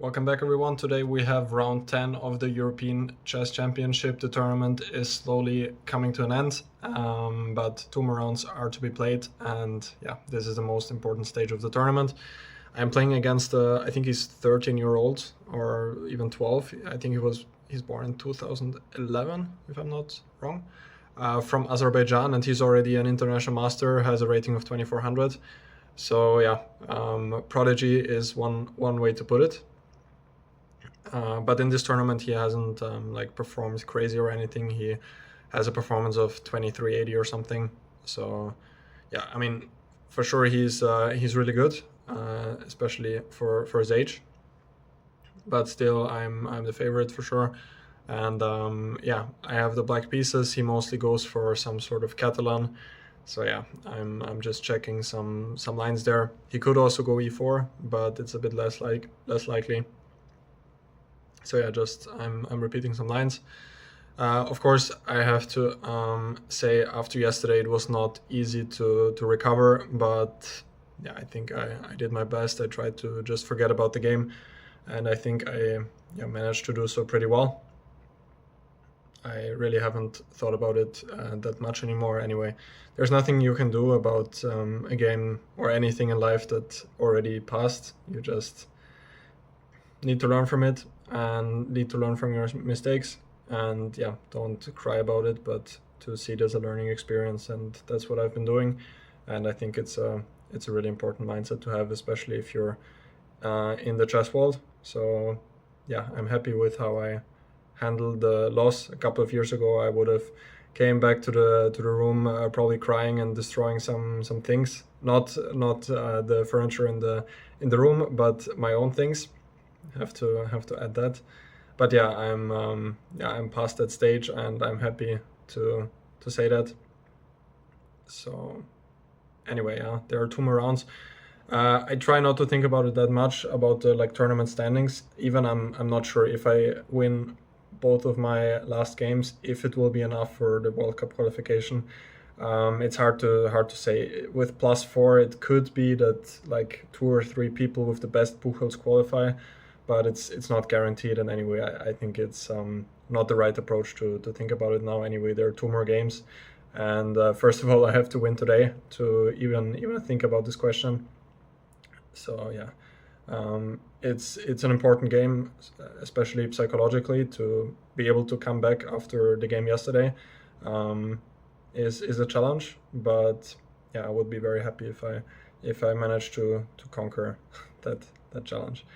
Welcome back, everyone. Today we have round 10 of the European Chess Championship. The tournament is slowly coming to an end, but 2 more rounds are to be played, and yeah, this is the most important stage of the tournament. I'm playing against, I think he's 13-year-old or even 12. I think he's born in 2011, if I'm not wrong, from Azerbaijan, and he's already an international master, has a rating of 2400. So yeah, prodigy is one way to put it. But in this tournament, he hasn't performed crazy or anything. He has a performance of 2380 or something. So yeah, I mean, for sure he's really good, especially for his age. But still, I'm the favorite for sure. And yeah, I have the black pieces. He mostly goes for some sort of Catalan. So yeah, I'm just checking some lines there. He could also go e4, but it's a bit less likely. So yeah, just I'm repeating some lines. Of course, I have to say after yesterday it was not easy to recover, but yeah, I think I did my best. I tried to just forget about the game, and I think I managed to do so pretty well. I really haven't thought about it that much anymore. Anyway, there's nothing you can do about a game or anything in life that already passed. You just need to learn from it and need to learn from your mistakes, and yeah, don't cry about it, but to see it as a learning experience. And that's what I've been doing, and I think it's a really important mindset to have, especially if you're in the chess world. So yeah, I'm happy with how I handled the loss. A couple of years ago I would have came back to the room probably crying and destroying some things, not the furniture in the room, but my own things. Have to add that. But yeah, I'm past that stage, and I'm happy to say that. So anyway, yeah, there are 2 more rounds. I try not to think about it that much, about the tournament standings. Even I'm not sure if I win both of my last games, if it will be enough for the World Cup qualification. It's hard to say. With +4, it could be that 2 or 3 people with the best Buchholz qualify, but it's not guaranteed. And anyway, I think it's not the right approach to think about it now. Anyway, there are 2 more games, and first of all, I have to win today to even think about this question. So yeah, it's an important game, especially psychologically, to be able to come back after the game yesterday. Is a challenge, but yeah, I would be very happy if I manage to conquer that challenge.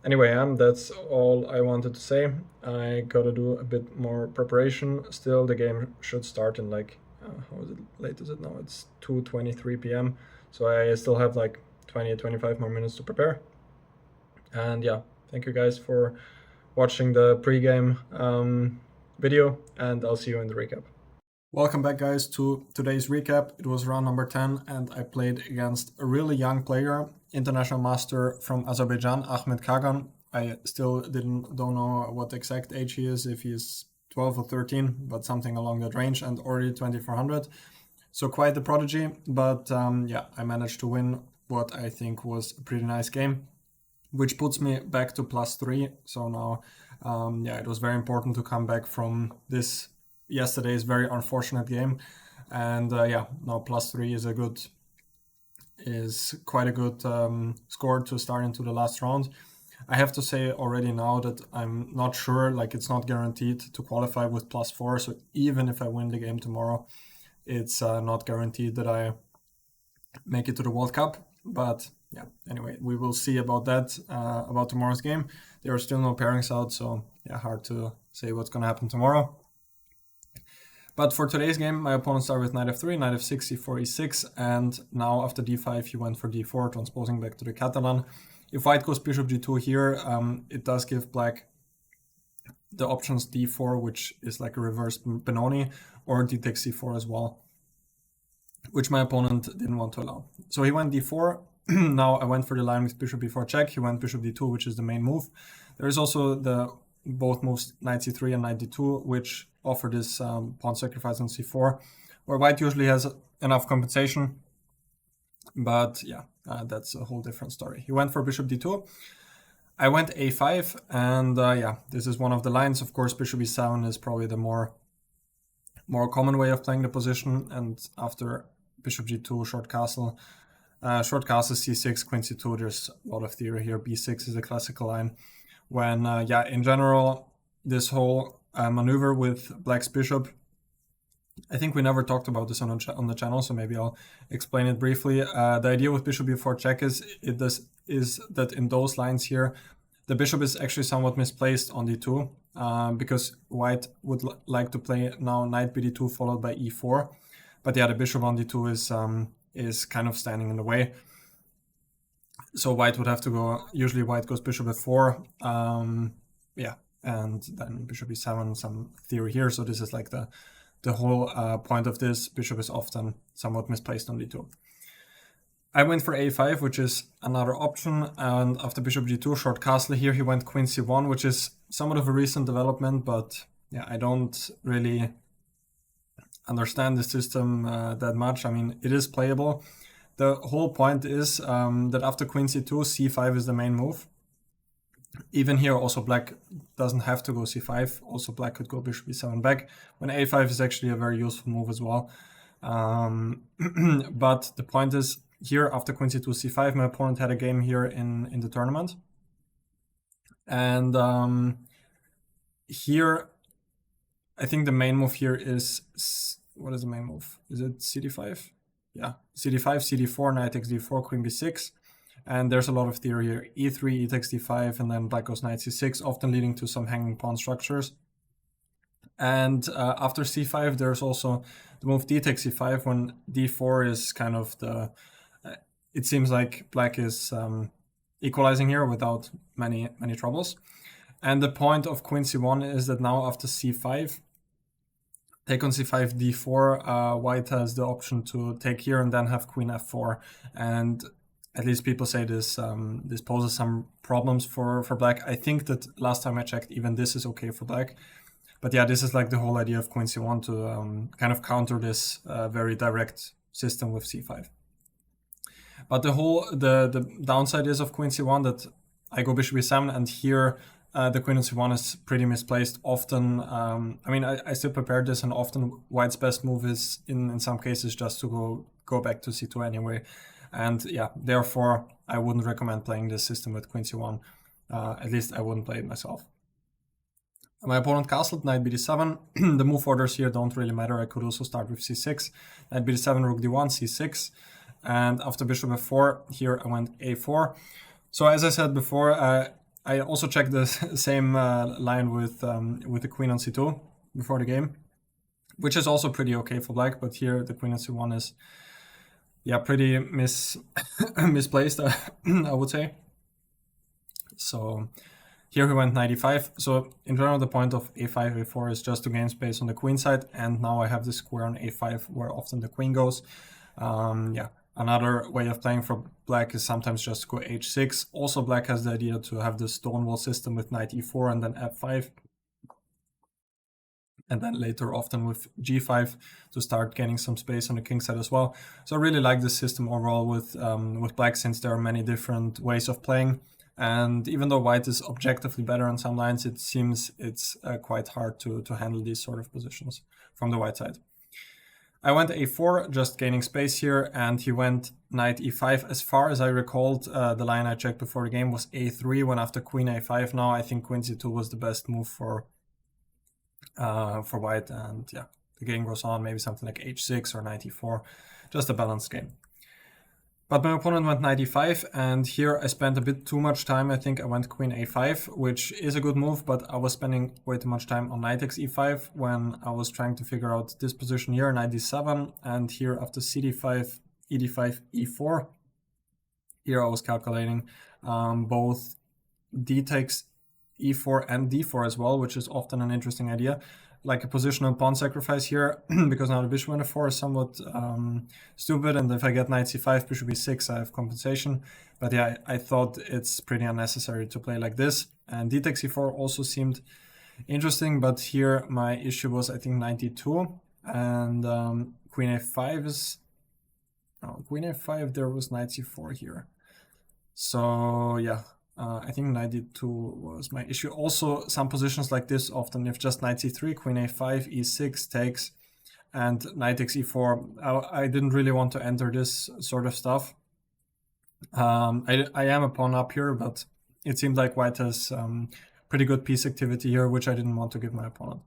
Anyway, that's all I wanted to say. I gotta do a bit more preparation. Still, the game should start in how late is it now? It's 2:23 p.m. So I still have 20-25 more minutes to prepare. And yeah, thank you guys for watching the pre-game video, and I'll see you in the recap. Welcome back, guys, to today's recap. It was round number 10, and I played against a really young player, international master from Azerbaijan, Ahmed Khagan. I still don't know what exact age he is, if he's 12 or 13, but something along that range, and already 2400. So quite the prodigy, but yeah, I managed to win what I think was a pretty nice game, which puts me back to +3. So now, yeah, it was very important to come back from this yesterday's very unfortunate game, and yeah, now +3 is quite a good score to start into the last round. I have to say already now that I'm not sure, it's not guaranteed to qualify with +4. So even if I win the game tomorrow, it's not guaranteed that I make it to the World Cup. But yeah, anyway, we will see about that, about tomorrow's game. There are still no pairings out, so yeah, hard to say what's going to happen tomorrow. But for today's game, my opponent started with knight f3, knight f6, c4, e6, and now after d5, he went for d4, transposing back to the Catalan. If white goes bishop g2 here, it does give black the options d4, which is like a reverse Benoni, or d takes c4 as well, which my opponent didn't want to allow. So he went d4. Now I went for the line with bishop b4 check. He went bishop d2, which is the main move. There is also both moves, knight c3 and knight d2, which offer this pawn sacrifice on c4, where white usually has enough compensation. But yeah, that's a whole different story. He went for bishop d2. I went a5, and yeah, this is one of the lines. Of course, bishop e7 is probably the more common way of playing the position, and after bishop g2, short castle c6, queen c2, there's a lot of theory here. b6 is a classical line. When, yeah, in general, this whole maneuver with black's bishop, I think we never talked about this on the channel, so maybe I'll explain it briefly. The idea with bishop b4 check is that in those lines here, the bishop is actually somewhat misplaced on d2, because white would like to play now knight bd2 followed by e4, but yeah, the bishop on d2 is kind of standing in the way. So white would have to go, usually white goes bishop f4, yeah, and then bishop e7, some theory here. So this is like the whole point of this. Bishop is often somewhat misplaced on d2. I went for a5, which is another option, and after bishop g2, short castle here, he went queen c1, which is somewhat of a recent development, but yeah, I don't really understand the system that much. I mean, it is playable. The whole point is that after queen c2, c5 is the main move. Even here, also black doesn't have to go c5. Also, black could go bishop e7 back, when a5 is actually a very useful move as well. But the point is, here after queen c2, c5, my opponent had a game here in the tournament. And here, I think the main move here is, what is the main move? Is it cd5? Yeah, cd5, cd4, knight takes d4, queen b6. And there's a lot of theory here. e3, e takes d5, and then black goes knight c6, often leading to some hanging pawn structures. And after c5, there's also the move d takes c5, when d4 is kind of the... it seems like black is equalizing here without many troubles. And the point of queen c1 is that now after c5, take on c5, d4, white has the option to take here and then have queen f4. And at least people say this this poses some problems for black. I think that last time I checked, even this is okay for black. But yeah, this is like the whole idea of queen c1 to kind of counter this very direct system with c5. But the downside is of queen c1 that I go bishop e7, and here the queen on c1 is pretty misplaced. Often, I mean, I still prepared this, and often white's best move is in some cases just to go back to c2 anyway. And yeah, therefore I wouldn't recommend playing this system with queen c1. At least I wouldn't play it myself. My opponent castled knight bd7. The move orders here don't really matter. I could also start with c6, knight bd7, rook d1, c6, and after bishop f4, here I went a4. So as I said before, I also checked the same line with the queen on c2 before the game, which is also pretty okay for black, but here the queen on c1 is, yeah, pretty misplaced, I would say. So here he went knight e5. So in general, the point of a5, a4 is just to gain space on the queen side, and now I have this square on a5 where often the queen goes. Yeah, another way of playing for black is sometimes just to go h6. Also, black has the idea to have the stonewall system with knight e4 and then f5. And then later often with g5 to start gaining some space on the king side as well. So I really like this system overall with black, since there are many different ways of playing. And even though white is objectively better on some lines, it seems it's quite hard to handle these sort of positions from the white side. I went a4, just gaining space here, and he went knight e5. As far as I recalled, the line I checked before the game was a3, when after queen a5 now, I think queen c2 was the best move for white, and yeah, the game goes on, maybe something like h6 or knight e4, just a balanced game. But my opponent went knight e5, and here I spent a bit too much time. I think I went queen a5, which is a good move, but I was spending way too much time on knight takes e5 when I was trying to figure out this position here, knight d7, and here after cd5, ed5, e4, here I was calculating both d takes e4 and d4 as well, which is often an interesting idea, like a positional pawn sacrifice here, because now the bishop on f4 is somewhat stupid, and if I get knight c5, bishop e6, I have compensation. But yeah, I thought it's pretty unnecessary to play like this. And d takes e4 also seemed interesting, but here my issue was, I think, knight d2, and queen a5 is... No, queen a5, there was knight c4 here. So yeah, I think knight d2 was my issue. Also, some positions like this often, if just knight c3, queen a5, e6 takes, and knight takes e4. I didn't really want to enter this sort of stuff. I am a pawn up here, but it seemed like white has pretty good piece activity here, which I didn't want to give my opponent.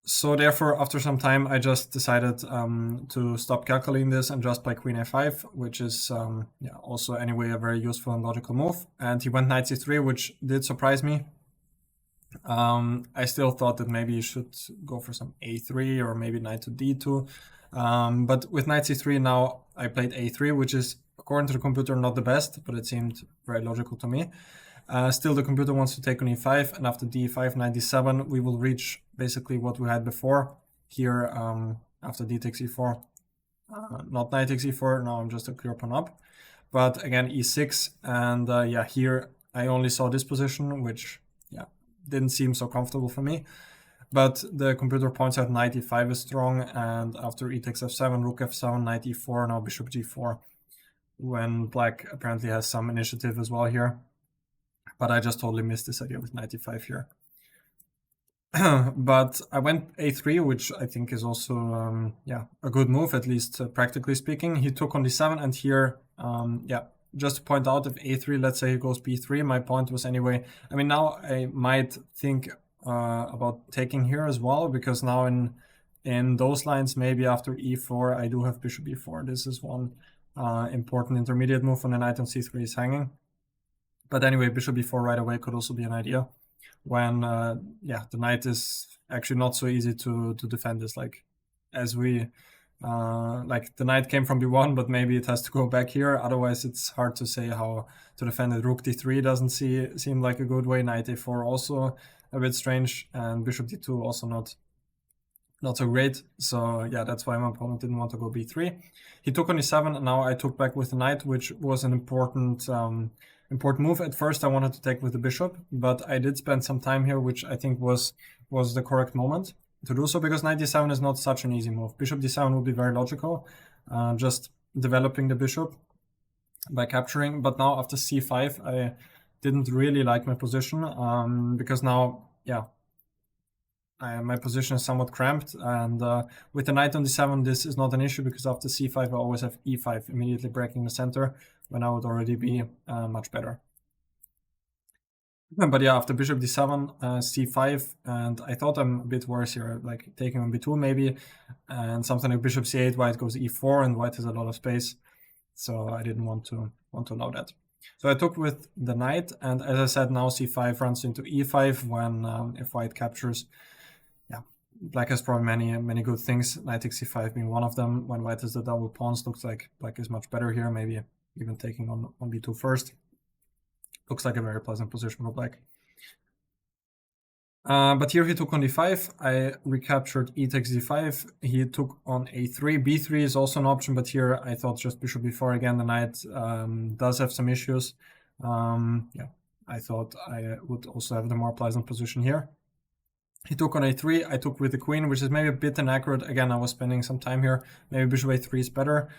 So therefore, after some time, I just decided to stop calculating this and just play queen a5, which is also anyway a very useful and logical move. And he went knight c3, which did surprise me. I still thought that maybe you should go for some a3 or maybe knight to d2. But with knight c3 now, I played a3, which is, according to the computer, not the best, but it seemed very logical to me. Still, the computer wants to take on e5, and after d5, knight d7, we will reach basically what we had before. Here, after d takes e4, not knight takes e4, now I'm just a clear pawn up. But again, e6, and here I only saw this position, which didn't seem so comfortable for me. But the computer points out knight e5 is strong, and after e takes f7, rook f7, knight e4, now bishop g4, when black apparently has some initiative as well here. But I just totally missed this idea with knight e5 here. But I went a3, which I think is also a good move, at least practically speaking. He took on d7, and here, just to point out, if a3, let's say he goes b3, my point was anyway, I mean, now I might think about taking here as well, because now in those lines, maybe after e4, I do have bishop e4. This is one important intermediate move when the knight on c3 is hanging. But anyway, bishop e4 right away could also be an idea when the knight is actually not so easy to defend this, like as we like the knight came from b1, but maybe it has to go back here, otherwise it's hard to say how to defend it. Rook d3 doesn't seem like a good way, knight a4 also a bit strange, and bishop d2 also not so great. So yeah, that's why my opponent didn't want to go b3. He took on e7, and now I took back with the knight, which was an important move. At first I wanted to take with the bishop, but I did spend some time here, which I think was the correct moment to do so, because knight d7 is not such an easy move. Bishop d7 would be very logical, just developing the bishop by capturing. But now after c5, I didn't really like my position, because now, my position is somewhat cramped, and with the knight on d7, this is not an issue, because after c5, I always have e5, immediately breaking the center, when I would already be much better. But yeah, after bishop d7, c5, and I thought I'm a bit worse here, like taking on b2 maybe, and something like bishop c8, white goes e4, and white has a lot of space, so I didn't want to allow that. So I took with the knight, and as I said, now c5 runs into e5 when if white captures. Black has probably many good things, knight takes c5 being one of them. When white has the double pawns, looks like black is much better here, maybe even taking on b2 first. Looks like a very pleasant position for black. But here he took on d5, I recaptured e takes d5, he took on a3, b3 is also an option, but here I thought just bishop b4 again, the knight does have some issues. I thought I would also have the more pleasant position here. He took on a3, I took with the queen, which is maybe a bit inaccurate. Again, I was spending some time here. Maybe bishop a3 is better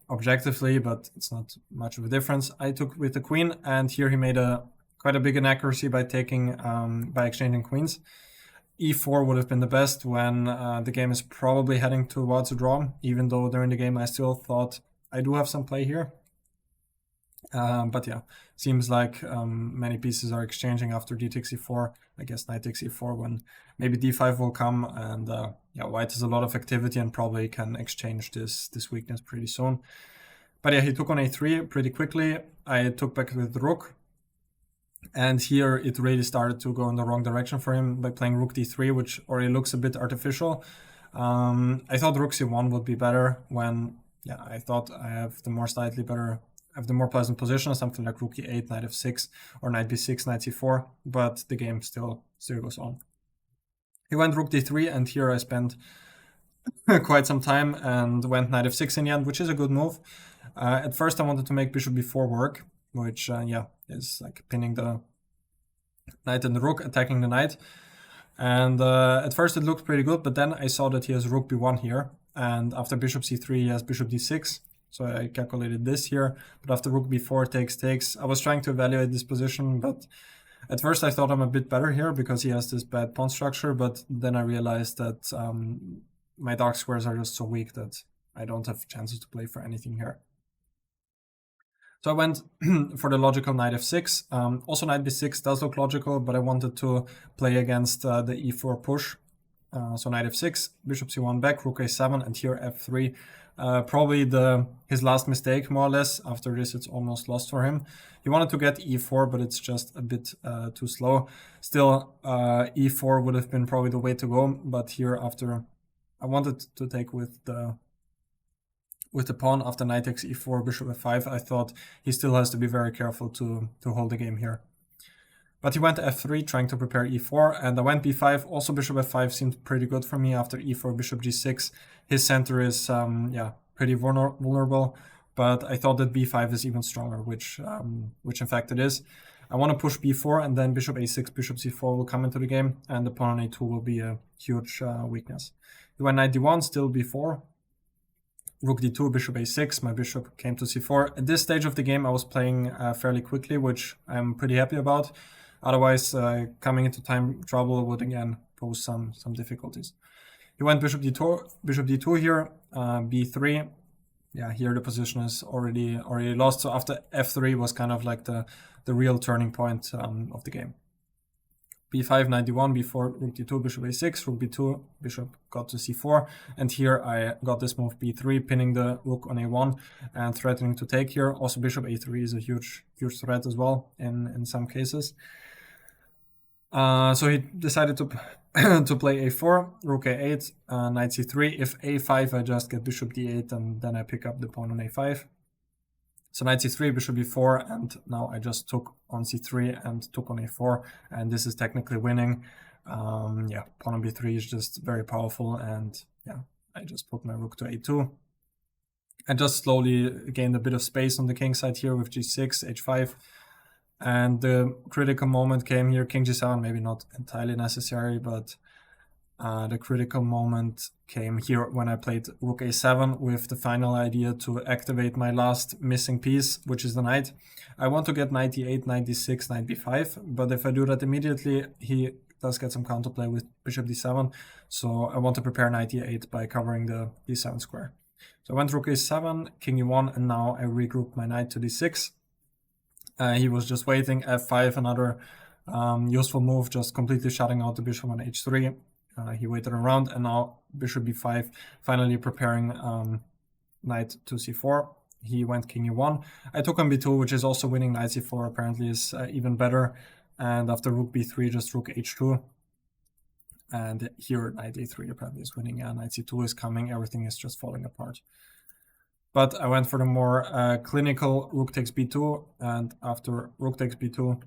objectively, but it's not much of a difference. I took with the queen, and here he made quite a big inaccuracy by taking by exchanging queens. e4 would have been the best when the game is probably heading towards a draw, even though during the game I still thought I do have some play here. But yeah, seems like many pieces are exchanging after d takes e4. I guess knight takes e4 when maybe d5 will come, and white has a lot of activity and probably can exchange this weakness pretty soon. But yeah, he took on a3 pretty quickly. I took back with the rook, and here it really started to go in the wrong direction for him by playing rook d3, which already looks a bit artificial. I thought rook c1 would be better when I thought I have the more pleasant position, something like rook e8, knight f6, or knight b6, knight c4, but the game still goes on. He went rook d3, and here I spent quite some time and went knight f6 in the end, which is a good move. At first I wanted to make bishop b4 work, which is like pinning the knight and the rook, attacking the knight. And at first it looked pretty good, but then I saw that he has rook b1 here, and after bishop c3 he has bishop d6. So I calculated this here, but after rook b4 takes, I was trying to evaluate this position, but at first I thought I'm a bit better here because he has this bad pawn structure, but then I realized that my dark squares are just so weak that I don't have chances to play for anything here. So I went for the logical knight f6. Also knight b6 does look logical, but I wanted to play against the e4 push. So knight f6, bishop c1 back, rook a7, and here f3. Probably his last mistake, more or less. After this, it's almost lost for him. He wanted to get e4, but it's just a bit too slow. Still, e4 would have been probably the way to go, but here after I wanted to take with the pawn after knight takes e4, bishop f5, I thought he still has to be very careful to hold the game here. But he went f3, trying to prepare e4, and I went b5. Also bishop f5 seemed pretty good for me after e4, bishop g6. His center is pretty vulnerable, but I thought that b5 is even stronger, which in fact it is. I want to push b4, and then bishop a6, bishop c4 will come into the game, and the pawn on a2 will be a huge weakness. He went knight d1, still b4. Rook d2, bishop a6, my bishop came to c4. At this stage of the game I was playing fairly quickly, which I'm pretty happy about. Otherwise, coming into time trouble would again pose some difficulties. He went bishop d2 here, b3. Yeah, here the position is already lost. So after f3 was kind of like the real turning point of the game. b5, knight d1, b4, rook d2, bishop a6, rook b2, bishop got to c4, and here I got this move b3, pinning the rook on a1 and threatening to take here. Also bishop a3 is a huge threat as well in some cases. So he decided to to play a4, rook a8, knight c3. If a5, I just get bishop d8, and then I pick up the pawn on a5. So knight c3, bishop b4, and now I just took on c3 and took on a4, and this is technically winning. Yeah, pawn on b3 is just very powerful, and yeah, I just put my rook to a2. I just slowly gained a bit of space on the king side here with g6, h5, and the critical moment came here, king g7, maybe not entirely necessary, but the critical moment came here when I played rook a7 with the final idea to activate my last missing piece, which is the knight. I want to get knight d8, knight d6, knight b5, but if I do that immediately, he does get some counterplay with bishop d7, so I want to prepare knight d8 by covering the d7 square. So I went rook a7, king e1, and now I regroup my knight to d6. He was just waiting, f5, another useful move, just completely shutting out the bishop on h3. He waited around, and now bishop b5, finally preparing knight to c4. He went king e1. I took on b2, which is also winning. Knight c4 apparently is even better. And after rook b3, just rook h2. And here knight a3 apparently is winning. Yeah, knight c2 is coming. Everything is just falling apart. But I went for the more clinical rook takes b2. And after rook takes b2,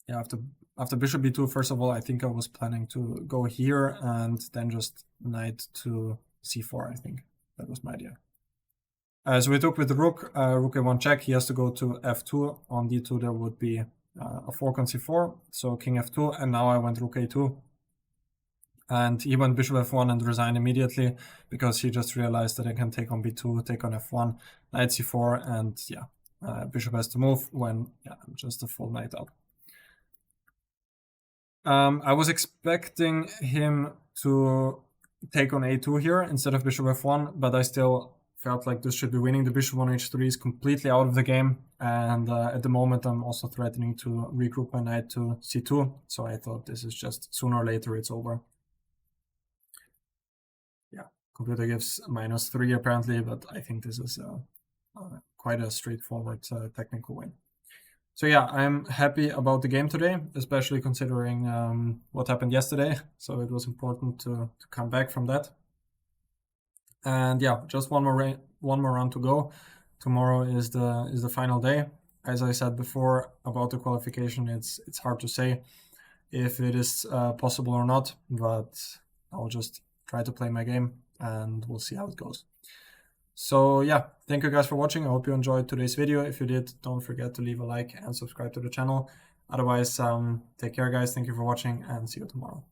yeah, after bishop b2, first of all, I think I was planning to go here and then just knight to c4, I think. That was my idea. So we took with the rook, rook a1 check. He has to go to f2. On d2, there would be a fork on c4. So king f2, and now I went rook a2. And he went bishop f1 and resigned immediately because he just realized that I can take on b2, take on f1, knight c4, and yeah, bishop has to move when I'm just a full knight up. I was expecting him to take on a2 here instead of bishop f1, but I still felt like this should be winning. The bishop on h3 is completely out of the game, and at the moment I'm also threatening to regroup my knight to c2, so I thought this is just sooner or later it's over. Yeah, computer gives -3 apparently, but I think this is quite a straightforward technical win. So yeah, I'm happy about the game today, especially considering what happened yesterday. So it was important to come back from that. And yeah, just one more round to go. Tomorrow is the final day. As I said before about the qualification, it's hard to say if it is possible or not, but I'll just try to play my game and we'll see how it goes. So yeah, thank you guys for watching. I hope you enjoyed today's video. If you did, don't forget to leave a like and subscribe to the channel. Otherwise, take care guys. Thank you for watching and see you tomorrow.